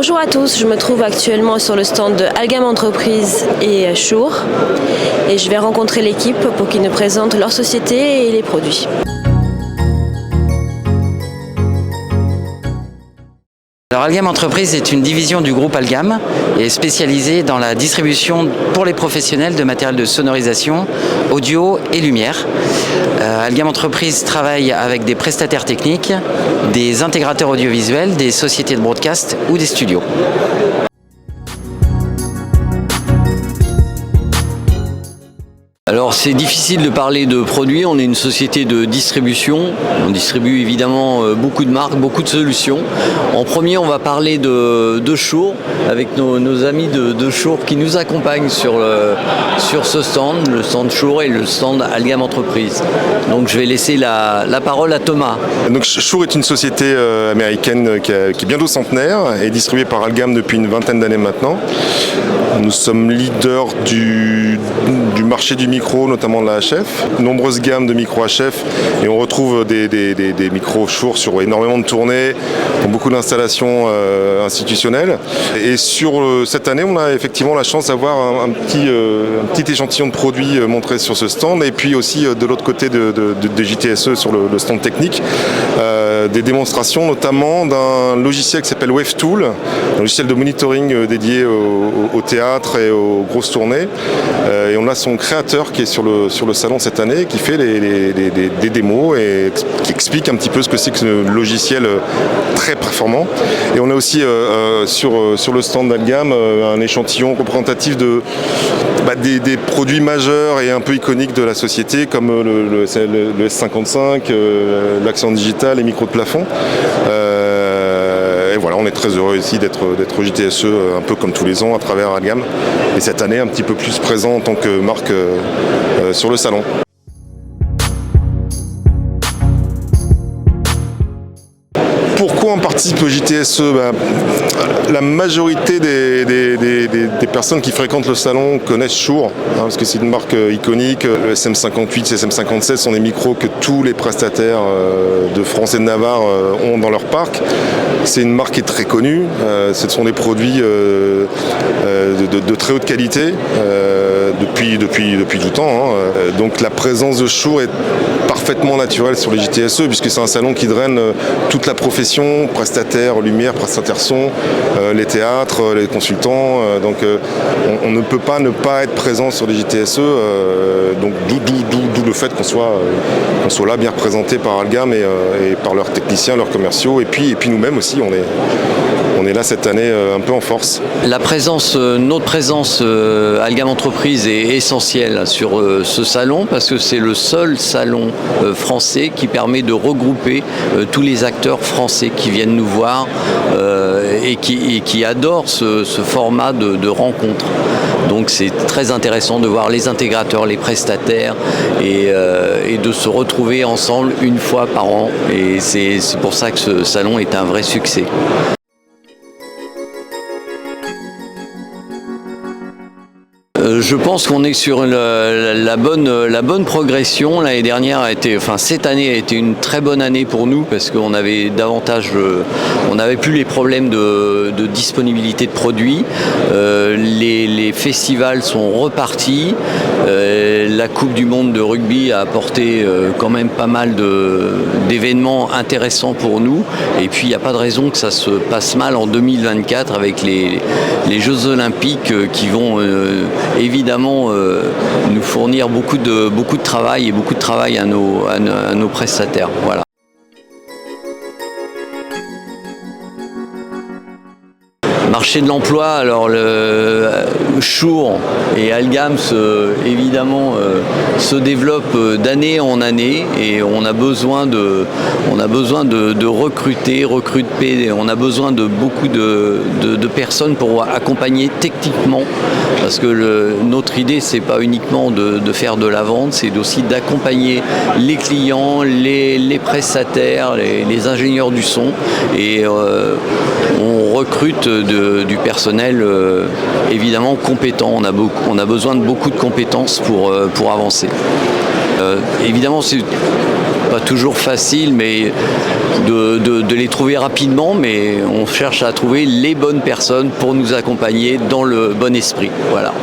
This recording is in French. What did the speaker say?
Bonjour à tous, je me trouve actuellement sur le stand de Algam Entreprises et Shure et je vais rencontrer l'équipe pour qu'ils nous présentent leur société et les produits. Alors Algam Entreprises est une division du groupe Algam et est spécialisée dans la distribution pour les professionnels de matériel de sonorisation, audio et lumière. Algam Entreprises travaille avec des prestataires techniques, des intégrateurs audiovisuels, des sociétés de broadcast ou des studios. Alors c'est difficile de parler de produits, on est une société de distribution, on distribue évidemment beaucoup de marques, beaucoup de solutions. En premier on va parler de Shure avec nos amis de Shure qui nous accompagnent sur ce stand, le stand Shure et le stand Algam Entreprises. Donc je vais laisser la parole à Thomas. Donc Shure est une société américaine qui est bientôt centenaire et distribuée par Algam depuis une vingtaine d'années maintenant. Nous sommes leaders du marché du micro, notamment de la HF, nombreuses gammes de micros HF et on retrouve des micros Shure sur énormément de tournées, beaucoup d'installations institutionnelles. Et sur cette année, on a effectivement la chance d'avoir un petit échantillon de produits montré sur ce stand et puis aussi de l'autre côté de JTSE sur le stand technique, des démonstrations notamment d'un logiciel qui s'appelle WaveTool, un logiciel de monitoring dédié au théâtre et aux grosses tournées. Et on a son créateur qui est sur le salon cette année, qui fait des démos et qui explique un petit peu ce que c'est que ce logiciel très performant. Et on a aussi sur le stand d'Algam un échantillon représentatif des produits majeurs et un peu iconiques de la société, comme le S55, l'accent digital, les micros de plafond. Et voilà, on est très heureux ici d'être JTSE un peu comme tous les ans à travers Algam. Et cette année, un petit peu plus présent en tant que marque sur le salon. Pourquoi on participe au JTSE ? La majorité des personnes qui fréquentent le salon connaissent Shure, parce que c'est une marque iconique. Le SM58, SM57 sont des micros que tous les prestataires de France et de Navarre ont dans leur parc. C'est une marque qui est très connue. Ce sont des produits de très haute qualité depuis tout temps. Donc la présence de Shure est parfaitement naturelle sur les JTSE, puisque c'est un salon qui draine toute la profession, prestataires lumière, prestataires son, les théâtres, les consultants. Donc on ne peut pas ne pas être présent sur les JTSE, donc d'où le fait qu'on soit là bien représenté par Algam et par leurs techniciens, leurs commerciaux, et puis nous-mêmes aussi, on est là cette année un peu en force. Notre présence Algam Entreprises est essentielle sur ce salon parce que c'est le seul salon français qui permet de regrouper tous les acteurs français qui viennent nous voir et qui adorent ce format de rencontre. Donc c'est très intéressant de voir les intégrateurs, les prestataires et de se retrouver ensemble une fois par an. Et c'est pour ça que ce salon est un vrai succès. Je pense qu'on est sur la bonne progression. L'année dernière cette année a été une très bonne année pour nous parce qu'on avait on n'avait plus les problèmes de disponibilité de produits. Les festivals sont repartis. La Coupe du Monde de rugby a apporté quand même pas mal d'événements intéressants pour nous. Et puis il n'y a pas de raison que ça se passe mal en 2024 avec les Jeux Olympiques qui vont évidemment nous fournir beaucoup de travail et beaucoup de travail à nos prestataires. Voilà. Marché de l'emploi, alors Shure et Algam évidemment se développent d'année en année et on a besoin de recruter, on a besoin de beaucoup de personnes pour accompagner techniquement parce que notre idée c'est pas uniquement de faire de la vente, c'est aussi d'accompagner les clients, les prestataires, les ingénieurs du son et on recrute du personnel évidemment compétent. On a besoin de beaucoup de compétences pour avancer. Évidemment, pas toujours facile mais de les trouver rapidement, mais on cherche à trouver les bonnes personnes pour nous accompagner dans le bon esprit. Voilà.